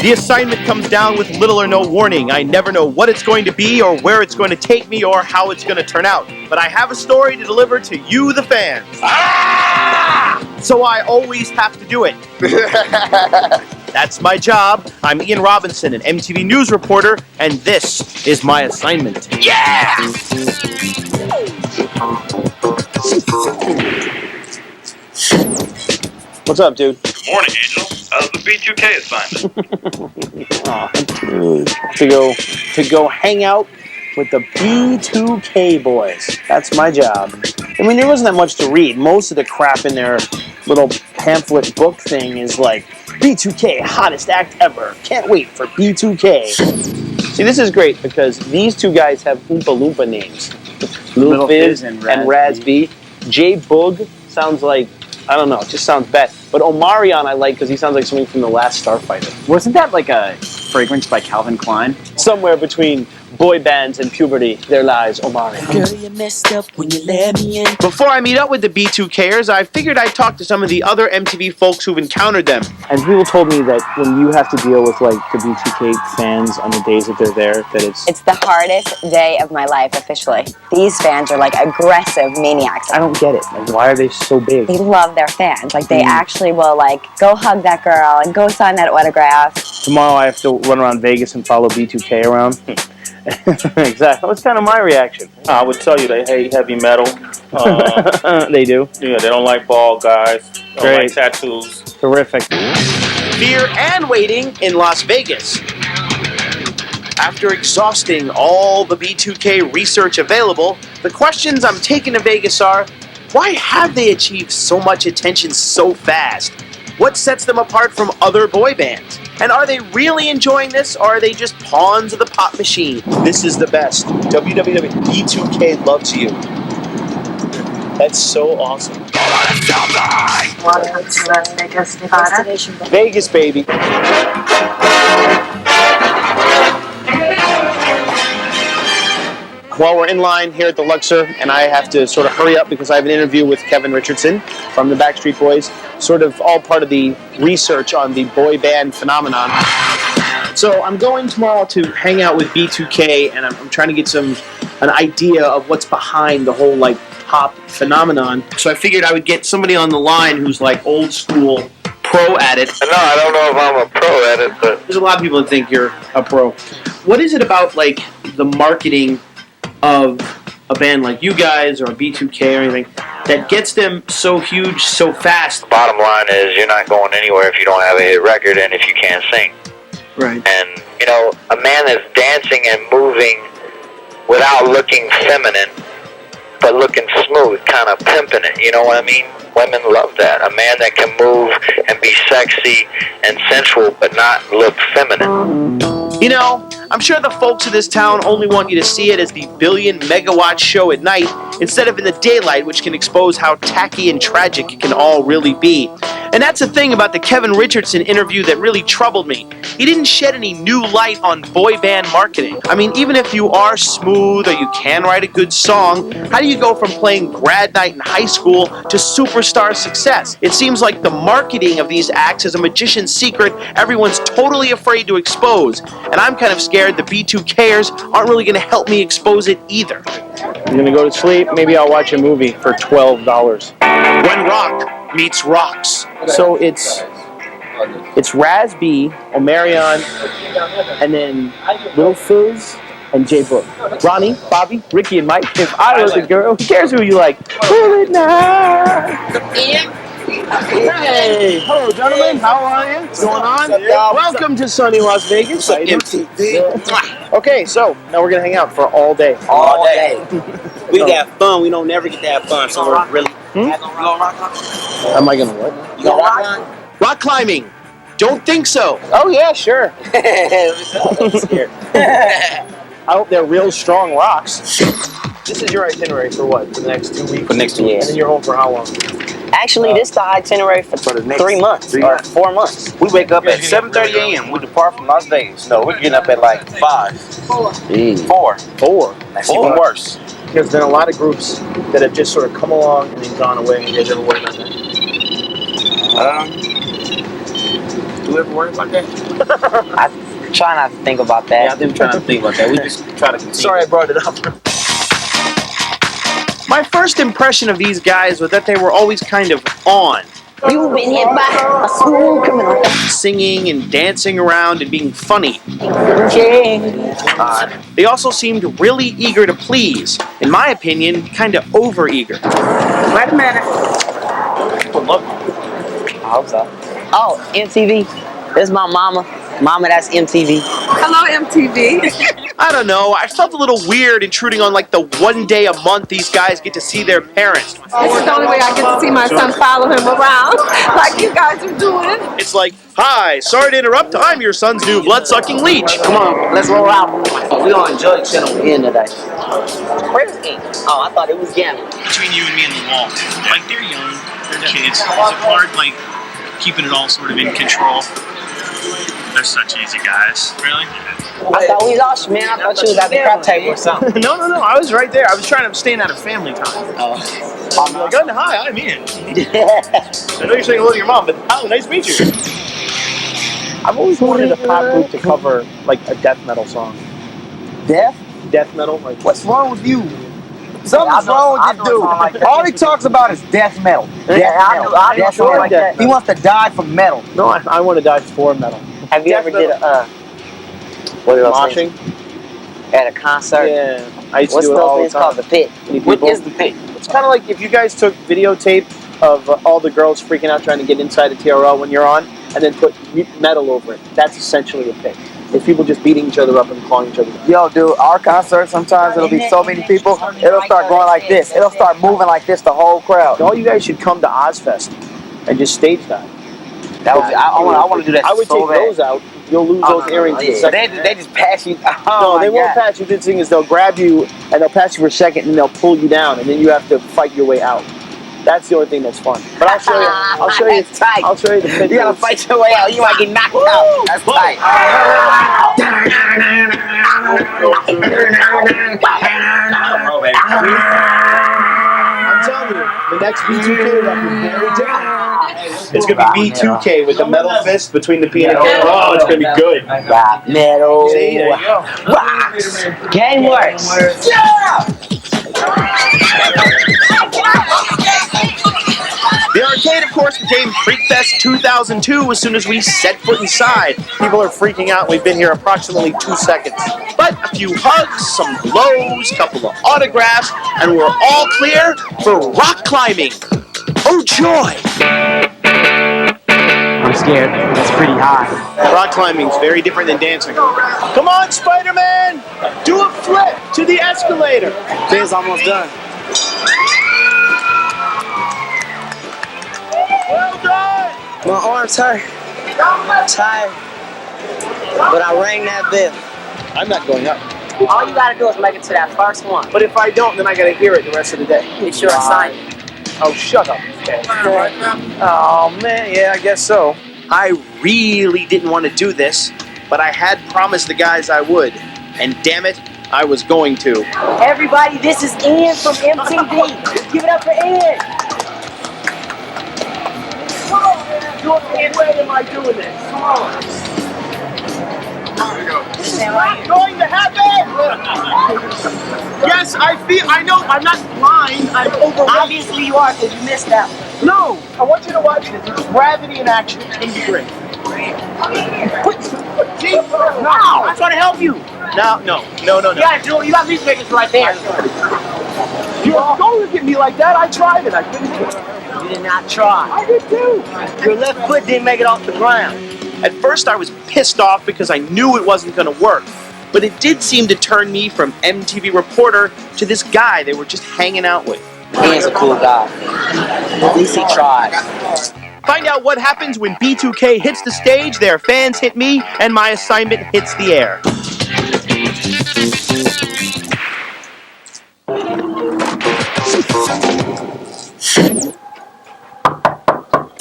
The assignment comes down with little or no warning. I never know what it's going to be or where it's going to take me or how it's going to turn out. But I have a story to deliver to you, the fans. So I always have to do it. That's my job. I'm Ian Robinson, an MTV News reporter, and this is my assignment. Yeah! What's up, dude? Good morning, Angel. How's the B2K assignment? Aw, dude. To go hang out with the B2K boys. That's my job. I mean, there wasn't that much to read. Most of the crap in their little pamphlet book thing is like, B2K, hottest act ever. Can't wait for B2K. See, this is great because these two guys have Oompa Loompa names. Lil Fizz and Raz B. J Boog sounds like, I don't know, it just sounds bad. But Omarion I like because he sounds like something from The Last Starfighter. Wasn't that like a fragrance by Calvin Klein? Somewhere between boy bands and puberty, there lies Omarion. Girl, you messed up when you let me in. Before I meet up with the B2Kers, I figured I'd talk to some of the other MTV folks who've encountered them. And people told me that when you have to deal with like the B2K fans on the days that they're there, that it's the hardest day of my life officially. These fans are like aggressive maniacs. I don't get it. Like, why are they so big? They love their fans. Like they actually will like go hug that girl and go sign that autograph. Tomorrow I have to run around Vegas and follow B2K around. Exactly. That's kind of my reaction. I would tell you they hate heavy metal. They do? Yeah, they don't like bald guys. They don't like tattoos. Terrific. Fear and waiting in Las Vegas. After exhausting all the B2K research available, the questions I'm taking to Vegas are, why have they achieved so much attention so fast? What sets them apart from other boy bands? And are they really enjoying this, or are they just pawns of the pop machine? This is the best. www. B2K loves you. That's so awesome. Welcome to Las Vegas, Nevada. Vegas, baby. Well, we're in line here at the Luxor, and I have to sort of hurry up because I have an interview with Kevin Richardson from the Backstreet Boys, sort of all part of the research on the boy band phenomenon. So I'm going tomorrow to hang out with B2K, and I'm trying to get an idea of what's behind the whole like pop phenomenon. So I figured I would get somebody on the line who's like old school pro at it. No, I don't know if I'm a pro at it, but There's a lot of people that think you're a pro. What is it about like the marketing of a band like you guys or a B2K or anything that gets them so huge so fast? Bottom line is you're not going anywhere if you don't have a hit record and if you can't sing. Right. And, you know, a man that's dancing and moving without looking feminine, but looking smooth, kind of pimping it, you know what I mean? Women love that. A man that can move and be sexy and sensual, but not look feminine. You know, I'm sure the folks of this town only want you to see it as the billion megawatt show at night instead of in the daylight, which can expose how tacky and tragic it can all really be. And that's the thing about the Kevin Richardson interview that really troubled me. He didn't shed any new light on boy band marketing. I mean, even if you are smooth or you can write a good song, how do you go from playing grad night in high school to superstar success? It seems like the marketing of these acts is a magician's secret everyone's totally afraid to expose. And I'm kind of scared the B2Kers aren't really going to help me expose it either. I'm going to go to sleep. Maybe I'll watch a movie for $12. When Rock Meets Rocks. So it's Raz B, Omarion, and then Lil Fizz and J Boog. Ronnie, Bobby, Ricky, and Mike. If I was a girl, who cares who you like? Pull it now. Hey, hello gentlemen, how are you? What's going on? Welcome to sunny Las Vegas. MTV. Okay, so now we're gonna hang out for all day. All day. We got fun. We don't never get to have fun, so we're really. You gonna rock climb? Am I gonna what? You gonna rock climb? Rock climbing. Don't think so. Oh yeah, sure. I'm scared. I hope they're real strong rocks. This is your itinerary for what? For the next 2 weeks? For next 2 weeks. And then you're home for how long? Actually, this is the itinerary for 3 months or 4 months. We wake up at 7:30 a.m. We depart from Las Vegas. No, we're getting up at like 5. 4. That's even worse. There's been a lot of groups that have just sort of come along and then gone away. You guys ever worked on that? you ever worry about that? I try not to think about that. Yeah, I think we try not to think about that. We just try to continue. Sorry I brought it up. My first impression of these guys was that they were always kind of on. You've been hit by a smooth criminal. Singing and dancing around and being funny. They also seemed really eager to please. In my opinion, kind of over-eager. Wait a minute. I hope so. Oh, MTV. This is my mama. Mama, that's MTV. Hello, MTV. I don't know, I felt a little weird intruding on like the one day a month these guys get to see their parents. This is the only way I get to see my son follow him around like you guys are doing. It's like, hi, sorry to interrupt, I'm your son's new blood-sucking leech. Come on, let's roll out. We're going to enjoy chilling with Ian today. Where's Ian? Oh, I thought it was Gavin. Between you and me and the wall. Like, they're young, they're kids. It's hard, like, keeping it all sort of in control. They're such easy guys. Really? I thought we lost you, man. I thought you was at the crap table or something. No, I was right there. I was trying to abstain out of family time. Oh. I'm like, oh, hi, I'm Ian. I know you're saying hello to your mom, but oh, nice to meet you. I've always wanted a pop group to cover, like, a death metal song. Death? Death metal? Like, What's wrong with you? Something's wrong with this dude. All he talks about is death metal. I Death know metal. that. He wants to die for metal. no, I want to die for metal. Have you ever did a what are those Moshing? things? At a concert? Yeah. I used to What's do it all those the things called? time. The pit. What people. is the pit? It's kind of like if you guys took videotape of all the girls freaking out trying to get inside a TRL when you're on, and then put metal over it. That's essentially a pit. It's people just beating each other up and clawing each other down. Yo, dude, our concert, sometimes it'll be so many people, it'll start going like this. It'll start moving like this, the whole crowd. All you guys should come to Ozfest and just stage dive. That would be, I want to do that I would so take bad. those out. You'll lose those earrings in a second. They just pass you. No, Oh, they won't pass you. The thing is, they'll grab you and they'll pass you for a second and they'll pull you down, and then you have to fight your way out. That's the only thing that's fun. But I'll show you. That's tight. I'll show you the pit. You gotta fight your way out. You might get knocked out. That's tight. I'm telling you, the next B2K record is very different. It's gonna be B2K with the metal fist between the P and the K. Oh, it's gonna be good. Rock metal. See, there you go. Rocks. Game works. The arcade, of course, became Freakfest 2002 as soon as we set foot inside. People are freaking out. We've been here approximately 2 seconds. But a few hugs, some blows, a couple of autographs, and we're all clear for rock climbing. Oh, joy! I'm scared. It's pretty high. Rock climbing is very different than dancing. Come on, Spider-Man! Do a flip to the escalator. Thing's almost done. Well done! My arms hurt. I'm tired. But I rang that bell. I'm not going up. All you gotta do is make it to that first one. But if I don't, then I gotta hear it the rest of the day. It's your assignment. Oh, shut up. Okay. Oh, man, yeah, I guess so. I really didn't want to do this, but I had promised the guys I would. And damn it, I was going to. Everybody, this is Ian from MTV. Give it up for Ian. Come on, man. What way am I doing this? Come on. This is not going to happen! Yes, I know, I'm not blind, I'm overweight. Obviously you are, because you missed that one. No, I want you to watch this. It's gravity in action. It's going to be great. Jesus, no! I'm trying to help you. No. You got these pictures right there. You're going to get me like that. I tried it. I couldn't do it. You did not try. I did too. Your left foot didn't make it off the ground. At first, I was pissed off because I knew it wasn't going to work. But it did seem to turn me from MTV reporter to this guy they were just hanging out with. Ian's a cool guy. At least he tried. Find out what happens when B2K hits the stage, their fans hit me, and my assignment hits the air.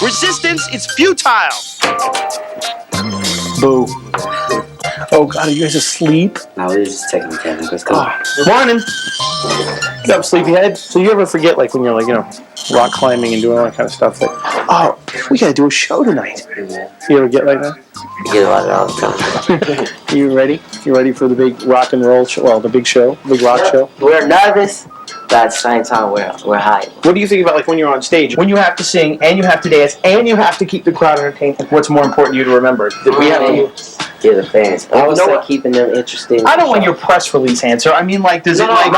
Resistance is futile. Boo. Oh God, are you guys asleep? No, we're just taking the camera. Let's go. Morning. Get up, sleepyhead. So you ever forget, like when you're like, rock climbing and doing all that kind of stuff, that Oh, we gotta do a show tonight. You ever get like that? You get about it all the time. You ready? You ready for the big rock and roll show? Well, the big show, big rock show. We're nervous, but at the same time, we're hyped. What do you think about like when you're on stage, when you have to sing and you have to dance and you have to keep the crowd entertained? What's more important to you to remember? Did we have to? Yeah, the fans. I would say keeping them interested. I don't want your press release answer. I mean, like, does it like?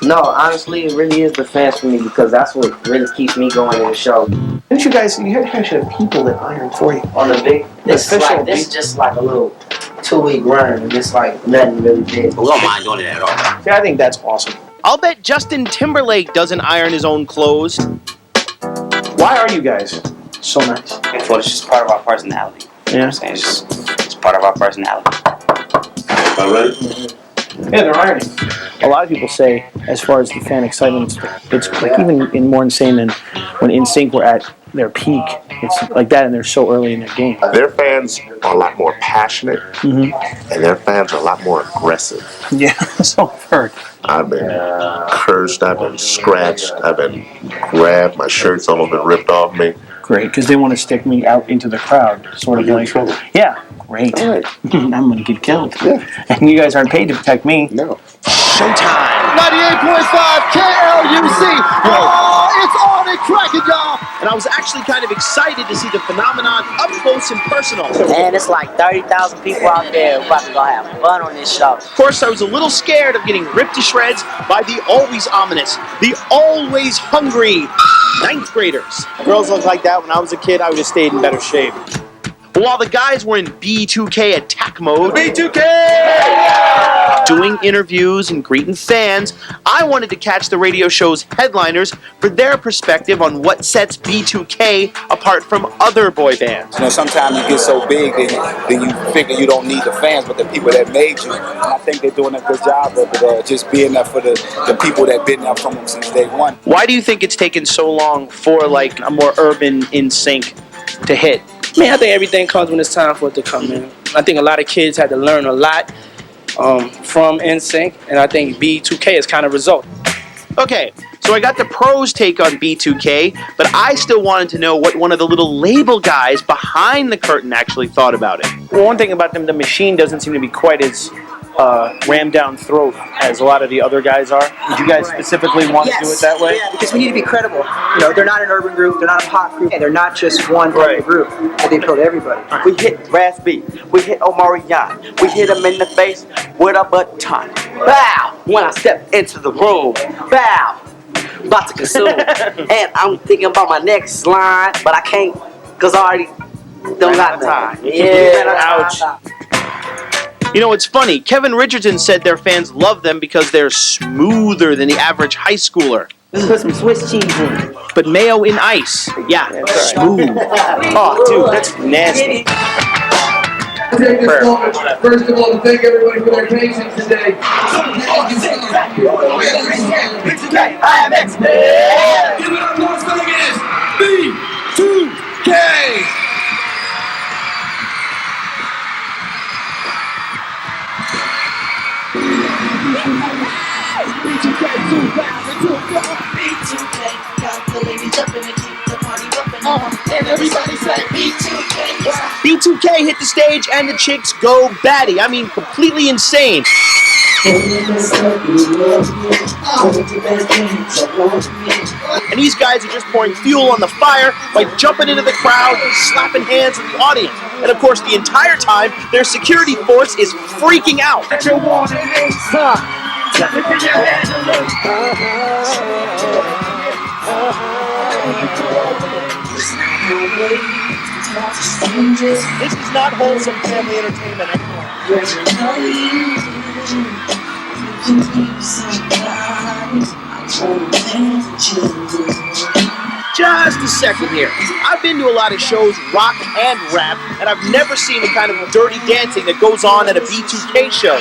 Honestly, it really is the fans for me because that's what really keeps me going in the show. Didn't you guys should have people that iron for you On the big, this is just like a little 2-week run, and it's like nothing really big. We don't mind doing it at all. Yeah, I think that's awesome. I'll bet Justin Timberlake doesn't iron his own clothes. Why are you guys so nice? Well, it's just part of our personality. You know what I'm saying? It's part of our personality. Yeah, they're ironing. A lot of people say, as far as the fan excitement, it's like even more insane than when NSYNC were at their peak. It's like that, and they're so early in their game. Their fans are a lot more passionate, and their fans are a lot more aggressive. Yeah, so I've heard. I've been cursed, I've been scratched, I've been grabbed, my shirt's almost been ripped off me. Great, because they want to stick me out into the crowd, sort of like. Yeah, great. Right. I'm going to get killed. Yeah. And you guys aren't paid to protect me. No. Showtime. 98.5 KLUC. Oh, it's on and cracking, y'all. And I was actually kind of excited to see the phenomenon up close and personal. Man, it's like 30,000 people out there who about to go have fun on this show. Of course, I was a little scared of getting ripped to shreds by the always ominous, the always hungry 9th graders. Girls look like that when I was a kid, I would have stayed in better shape. While the guys were in B2K attack mode, B2K! Doing interviews and greeting fans, I wanted to catch the radio show's headliners for their perspective on what sets B2K apart from other boy bands. You know, sometimes you get so big that you figure you don't need the fans, but the people that made you. And I think they're doing a good job of it, just being there for the people that been there from them since day one. Why do you think it's taken so long for like a more urban NSYNC to hit? Man, I think everything comes when it's time for it to come in. I think a lot of kids had to learn a lot from NSYNC, and I think B2K is kind of result. Okay, so I got the pros take on B2K, but I still wanted to know what one of the little label guys behind the curtain actually thought about it. Well, one thing about them, the machine doesn't seem to be quite as rammed down throat as a lot of the other guys are. Did you guys specifically want to do it that way? Yeah, because we need to be credible. You know, they're not an urban group, they're not a pop group, they're not just one group, but they appeal to everybody. We hit Raspy, we hit Iann, we hit him in the face with a baton. Bow! When I step into the room, bow! About to consume. And I'm thinking about my next line, but I can't, because I already don't got time. Yeah, ouch. You know, it's funny. Kevin Richardson said their fans love them because they're smoother than the average high schooler. Put some Swiss cheese in. But mayo in ice. Yeah, smooth. Oh, dude, that's nasty. Take this moment, first of all, to thank everybody for their patience today. B2K! And everybody say B2K. B2K hit the stage and the chicks go batty. I mean, completely insane. And these guys are just pouring fuel on the fire by jumping into the crowd and slapping hands at the audience. And of course, the entire time, their security force is freaking out. This is not wholesome family entertainment anymore. Just a second here. I've been to a lot of shows, rock and rap, and I've never seen the kind of dirty dancing that goes on at a B2K show.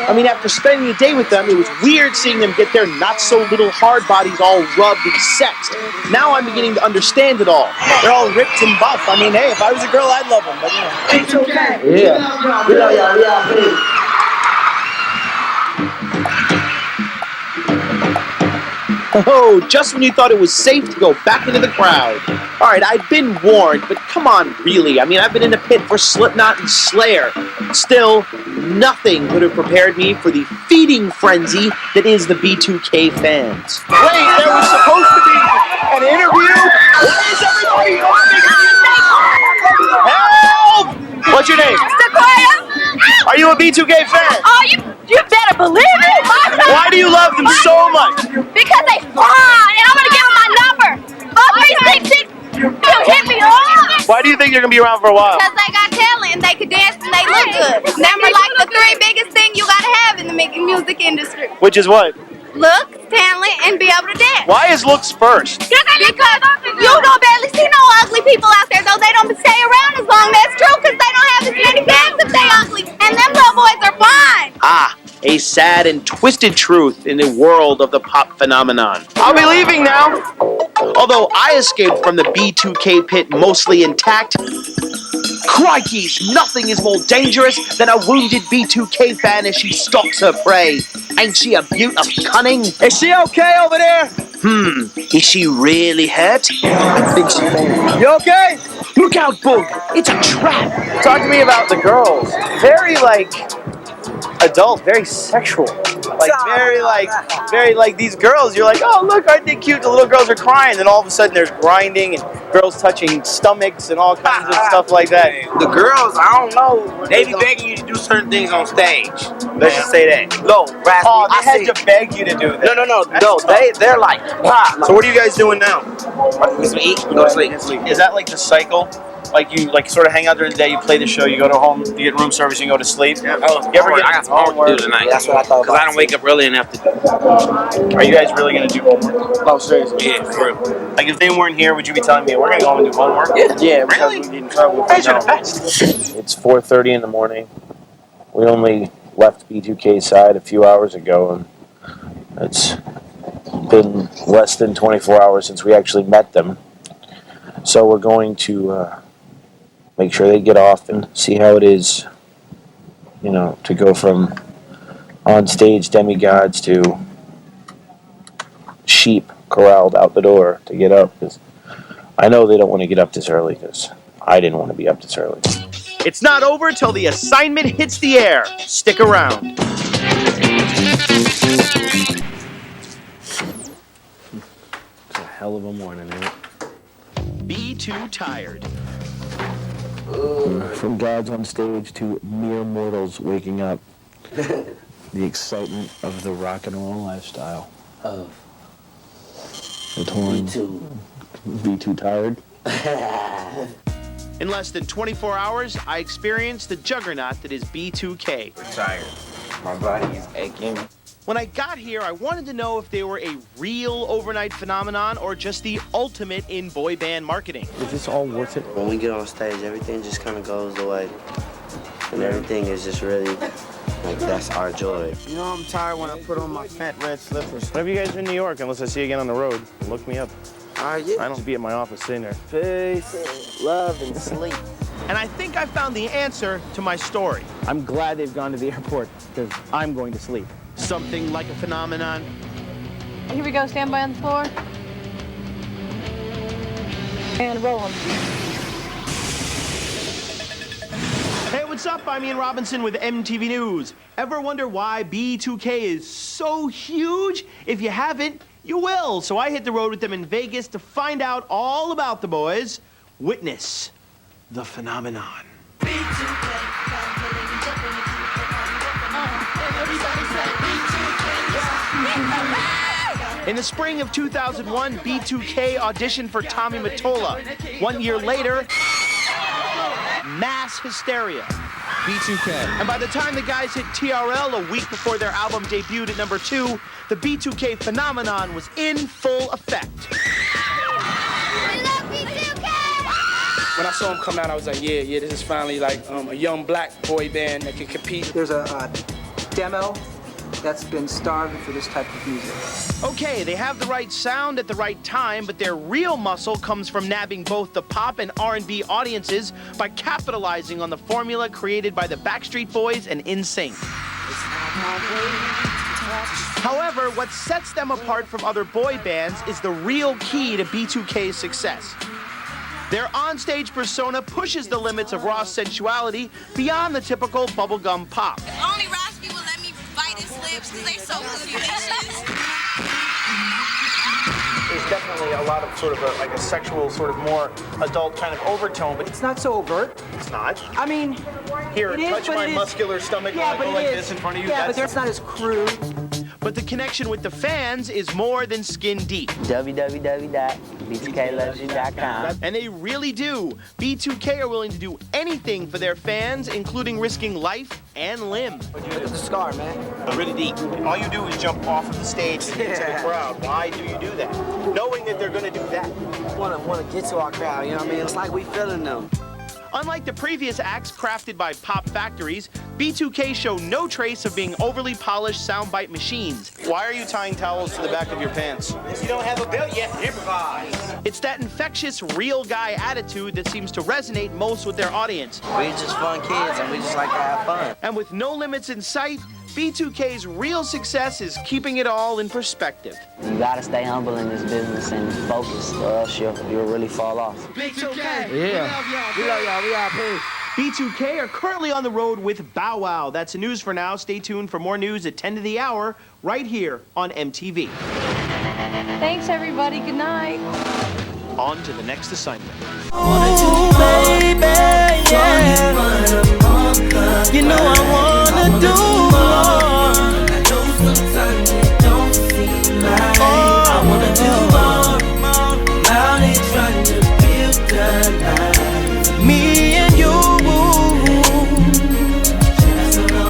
I mean, after spending a day with them, it was weird seeing them get their not-so-little hard bodies all rubbed and sexed. Now I'm beginning to understand it all. They're all ripped and buff. I mean, hey, if I was a girl, I'd love them, but you know. It's okay. Yeah. We love y'all. Oh, just when you thought it was safe to go back into the crowd. All right, I've been warned, but come on, really. I mean, I've been in the pit for Slipknot and Slayer. Still, nothing could have prepared me for the feeding frenzy that is the B2K fans. Wait, there was supposed to be an interview? Why is everybody Help! What's your name? Sequoia! Are you a B2K fan? Oh, you better believe it! Why do you love them so much? Because they fun, and I'm gonna give them my number. 4366. You hit me up. Why do you think they're gonna be around for a while? Because they got talent, and they can dance, and they look good. Remember, like the three biggest things you gotta have in the music industry: Which is what? look, talent, and be able to dance. Why is looks first? Because you don't barely see no ugly people out there, though. They don't stay around as long. That's true, because they don't have as many fans if they ugly. And them little boys are fine. Ah, a sad and twisted truth in the world of the pop phenomenon. I'll be leaving now. Although I escaped from the B2K pit mostly intact, crikeys, nothing is more dangerous than a wounded B2K fan as she stalks her prey. Ain't she a beaut of cunning? Is she okay over there? Is she really hurt? I think she may. You okay? Look out, Boog! It's a trap! Talk to me about the girls. Very, like, adult, very sexual. Like, very, like, these girls, you're like, oh, look, aren't they cute? The little girls are crying, and all of a sudden there's grinding and girls touching stomachs and all kinds of stuff like that. The girls, I don't know. They be begging you to do certain things on stage. Let's just say that. No, Rasty, Oh, they had to beg you to do that. No, they're like, wow. So what are you guys doing now? We eat, we go to sleep. Is that like the cycle? Like you sort of hang out during the day, you play the show, you go to home, you get room service, you go to sleep. Yeah. Oh, you ever I got some homework to do tonight. That's what I thought. Because I don't wake up early enough to do. Are you guys really going to do homework? Oh, seriously? Yeah, for real. Like if they weren't here, would you be telling me, we're going to go home and do homework? Yeah. Really? You guys are the best. It's 4:30 in the morning. We only left B2K's side a few hours ago, and it's been less than 24 hours since we actually met them. So we're going to make sure they get off and see how it is, you know, to go from on-stage demigods to sheep corralled out the door to get up. Because I know they don't want to get up this early, because I didn't want to be up this early. It's not over till the assignment hits the air. Stick around. It's a hell of a morning, isn't it? Be too tired. From gods on stage to mere mortals waking up. The excitement of the rock and roll lifestyle. Be too tired. In less than 24 hours, I experienced the juggernaut that is B2K. I'm tired. My body is aching. When I got here, I wanted to know if they were a real overnight phenomenon or just the ultimate in boy band marketing. Is this all worth it? When we get on stage, everything just kind of goes away. And everything is just really, like, that's our joy. You know, I'm tired when I put on my fat red slippers. When have you guys been in New York? Unless I see you again on the road. Look me up. Yeah. I don't be at my office sitting there. Peace, love, and sleep. And I think I found the answer to my story. I'm glad they've gone to the airport, because I'm going to sleep. Something like a phenomenon. Here we go. Stand by on the floor. And roll them. Hey, what's up? I'm Ian Robinson with MTV News. Ever wonder why B2K is so huge? If you haven't, you will. So I hit the road with them in Vegas to find out all about the boys. Witness the phenomenon. In the spring of 2001, B2K auditioned for Tommy Mottola. 1 year later, mass hysteria. B2K. And by the time the guys hit TRL a week before their album debuted at number 2, the B2K phenomenon was in full effect. When I saw him come out, I was like, yeah, this is finally like a young black boy band that can compete. There's a demo that's been starving for this type of music. Okay, they have the right sound at the right time, but their real muscle comes from nabbing both the pop and R&B audiences by capitalizing on the formula created by the Backstreet Boys and NSYNC. However, what sets them apart from other boy bands is the real key to B2K's success. Their onstage persona pushes the limits of raw sensuality beyond the typical bubblegum pop. Only Raspy will let me bite his lips because they're so delicious. There's definitely a lot of sort of like a sexual, sort of more adult kind of overtone, but it's not so overt. It's not. I mean, Here, it is, touch but my it is. muscular stomach Yeah, when I but go it like is. this in front of you. Yeah, but it's not as crude. But the connection with the fans is more than skin deep. www.b2klovesyou.com. And they really do. B2K are willing to do anything for their fans, including risking life and limb. Look at the scar, man. Really deep. All you do is jump off of the stage into the crowd. Why do you do that? Knowing that they're going to do that. Want to get to our crowd, you know what I mean? It's like we feeling them. Unlike the previous acts crafted by pop factories, B2K show no trace of being overly polished soundbite machines. Why are you tying towels to the back of your pants? You don't have a belt yet, improvise. It's that infectious real guy attitude that seems to resonate most with their audience. We're just fun kids and we just like to have fun. And with no limits in sight, B2K's real success is keeping it all in perspective. You gotta stay humble in this business and focus, or else you'll really fall off. B2K. Yeah. We love y'all. We out here. B2K are currently on the road with Bow Wow. That's the news for now. Stay tuned for more news at 10 to the hour right here on MTV. Thanks, everybody. Good night. On to the next assignment. Ooh, baby, yeah. You know I want